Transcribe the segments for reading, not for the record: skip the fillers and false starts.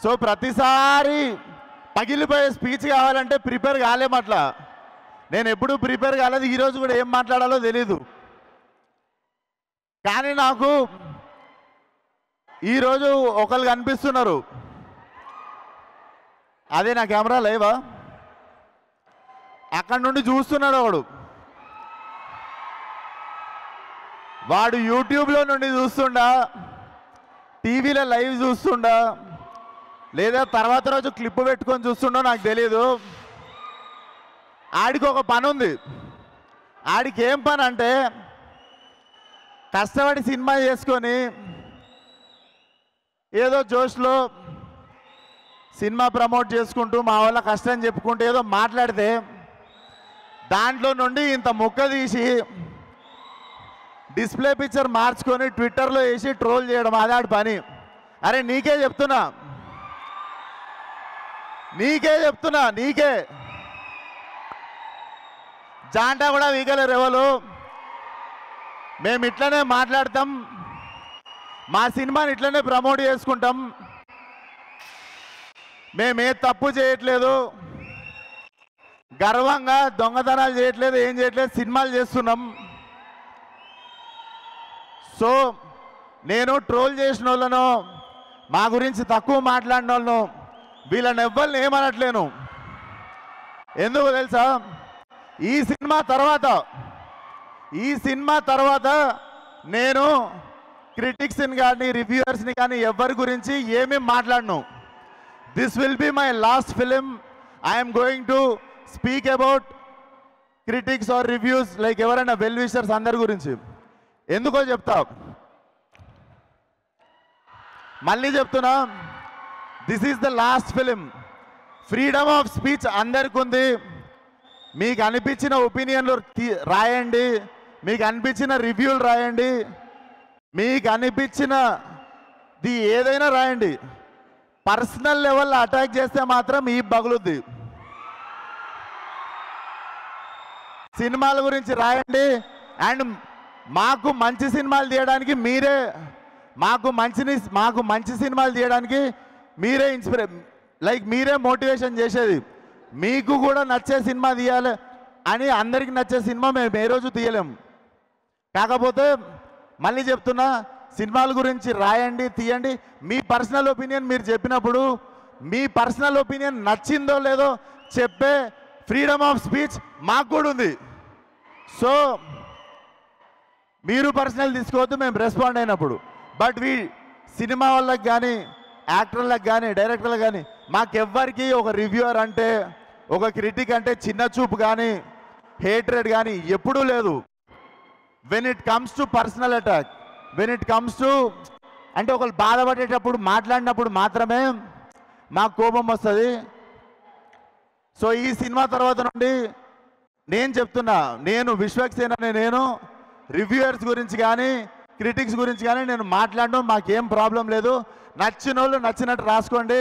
So ప్రతిసారి పగిలిపోయే speech కావాలంటే prepare కాలేమట్లా. నేను ఎప్పుడూ ప్రిపేర్ కాలేదు, ఈరోజు కూడా ఏం మాట్లాడాలో తెలీదు. కానీ నాకు ఈరోజు ఒకళ్ళు కనిపిస్తున్నారు. అదే నా కెమెరా లైవా, అక్కడి నుండి చూస్తున్నాడు వాడు యూట్యూబ్లో నుండి చూస్తుండా, టీవీలో లైవ్ చూస్తుండా, లేదా తర్వాత రోజు క్లిప్ పెట్టుకొని చూస్తుండో నాకు తెలియదు. ఆడికి ఒక పని ఉంది. ఆడికి ఏం పని అంటే కష్టపడి సినిమా చేసుకొని ఏదో జోష్లో సినిమా ప్రమోట్ చేసుకుంటూ మా వాళ్ళ కష్టం చెప్పుకుంటూ ఏదో మాట్లాడితే దాంట్లో నుండి ఇంత ముక్క తీసి డిస్ప్లే పిక్చర్ మార్చుకొని ట్విట్టర్లో వేసి ట్రోల్ చేయడం అదాడి పని. అరే నీకే చెప్తున్నా నీకే జాంటా కూడా వీగలేరు ఎవరు. మేము ఇట్లనే మాట్లాడతాం, మా సినిమాని ఇట్లనే ప్రమోట్ చేసుకుంటాం. మేమే తప్పు చేయట్లేదు, గర్వంగా దొంగతనాలు చేయట్లేదు, ఏం చేయట్లేదు, సినిమాలు చేస్తున్నాం. సో నేను ట్రోల్ చేసిన వాళ్ళను, మా గురించి తక్కువ మాట్లాడిన వాళ్ళను, వీళ్ళని ఎవ్వరిని ఏమనట్లేను. ఎందుకు తెలుసా, ఈ సినిమా తర్వాత నేను క్రిటిక్స్ని కానీ రివ్యూవర్స్ని కానీ ఎవరి గురించి ఏమీ మాట్లాడను. This will be my last film. I'm going to speak about critics or reviews like ఎవరైనా వెల్ విషర్స్ అందరి గురించి. ఎందుకో చెప్తా, మళ్ళీ చెప్తున్నా, this is the last film. Freedom of speech అందరికి ఉంది. మీకు అనిపించిన ఒపీనియన్లు రాయండి, మీకు అనిపించిన రివ్యూలు రాయండి, మీకు అనిపించినది ఏదైనా రాయండి. పర్సనల్ లెవెల్లో అటాక్ చేస్తే మాత్రం ఈ బగులుద్ది. సినిమాల గురించి రాయండి. అండ్ మాకు మంచి సినిమాలు తీయడానికి మీరే, మాకు మంచి సినిమాలు తీయడానికి మీరే మీరే మోటివేషన్ చేసేది. మీకు కూడా నచ్చే సినిమా తీయాలి అని అందరికి నచ్చే సినిమా మేము ఏ రోజు తీయలేము. కాకపోతే మళ్ళీ చెప్తున్నా, సినిమాల గురించి రాయండి, తీయండి. మీ పర్సనల్ ఒపీనియన్ మీరు చెప్పినప్పుడు మీ పర్సనల్ ఒపీనియన్ నచ్చిందో లేదో చెప్పే ఫ్రీడమ్ ఆఫ్ స్పీచ్ మాకు కూడా ఉంది. సో మీరు పర్సనల్ తీసుకోవద్దు మేము రెస్పాండ్ అయినప్పుడు. బట్ సినిమా వాళ్ళకి కానీ యాక్టర్లకు కానీ డైరెక్టర్లకు కానీ మాకెవ్వరికి ఒక రివ్యూవర్ అంటే, ఒక క్రిటిక్ అంటే చిన్న చూపు కానీ హేట్రెడ్ కానీ ఎప్పుడూ లేదు. When it comes to personal attack, when it comes to అంటే ఒకళ్ళు బాధపడేటప్పుడు మాట్లాడినప్పుడు మాత్రమే మాకు కోపం వస్తుంది. సో ఈ సినిమా తర్వాత నుండి నేను చెప్తున్నా, నేను విశ్వక్సేన నేను రివ్యూవర్స్ గురించి కానీ క్రిటిక్స్ గురించి కానీ నేను మాట్లాడడం మాకేం ప్రాబ్లం లేదు. నచ్చిన వాళ్ళు నచ్చినట్టు రాసుకోండి.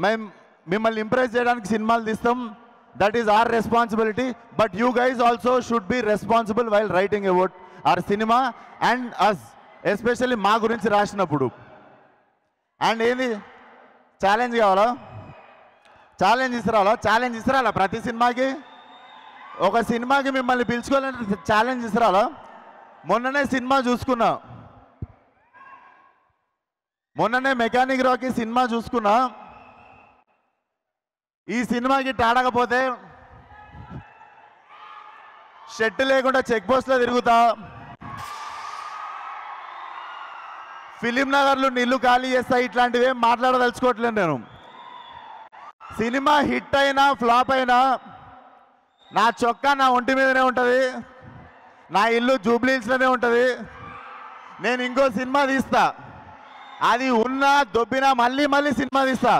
మేము మిమ్మల్ని ఇంప్రెస్ చేయడానికి సినిమాలు తీస్తాం. That is our responsibility. But you guys also should be responsible while writing about our cinema and us, especially మా గురించి రాసినప్పుడు. అండ్ ఏంది ఛాలెంజ్ కావాలా, ఛాలెంజ్ ఇస్తారా ప్రతి సినిమాకి? ఒక సినిమాకి మిమ్మల్ని పిలుచుకోవాలంటే ఛాలెంజ్ ఇస్తారా? మొన్ననే సినిమా చూసుకున్నా, మొన్ననే మెకానిక్ రాకీ సినిమా చూసుకున్నా. ఈ సినిమాకి టాడకపోతే షెట్ లేకుండా చెక్ పోస్ట్లో తిరుగుతా, ఫిలిం నగర్లో నీళ్లు ఖాళీ చేస్తా. ఇట్లాంటివి ఏం మాట్లాడదలుచుకోవట్లేదు నేను. సినిమా హిట్ అయినా ఫ్లాప్ అయినా నా చొక్కా నా ఒంటి మీదనే ఉంటుంది, నా ఇల్లు జూబ్లీ హిల్స్లోనే ఉంటుంది. నేను ఇంకో సినిమా తీస్తా, అది ఉన్నా దొబ్బినా మళ్ళీ సినిమా తీస్తా.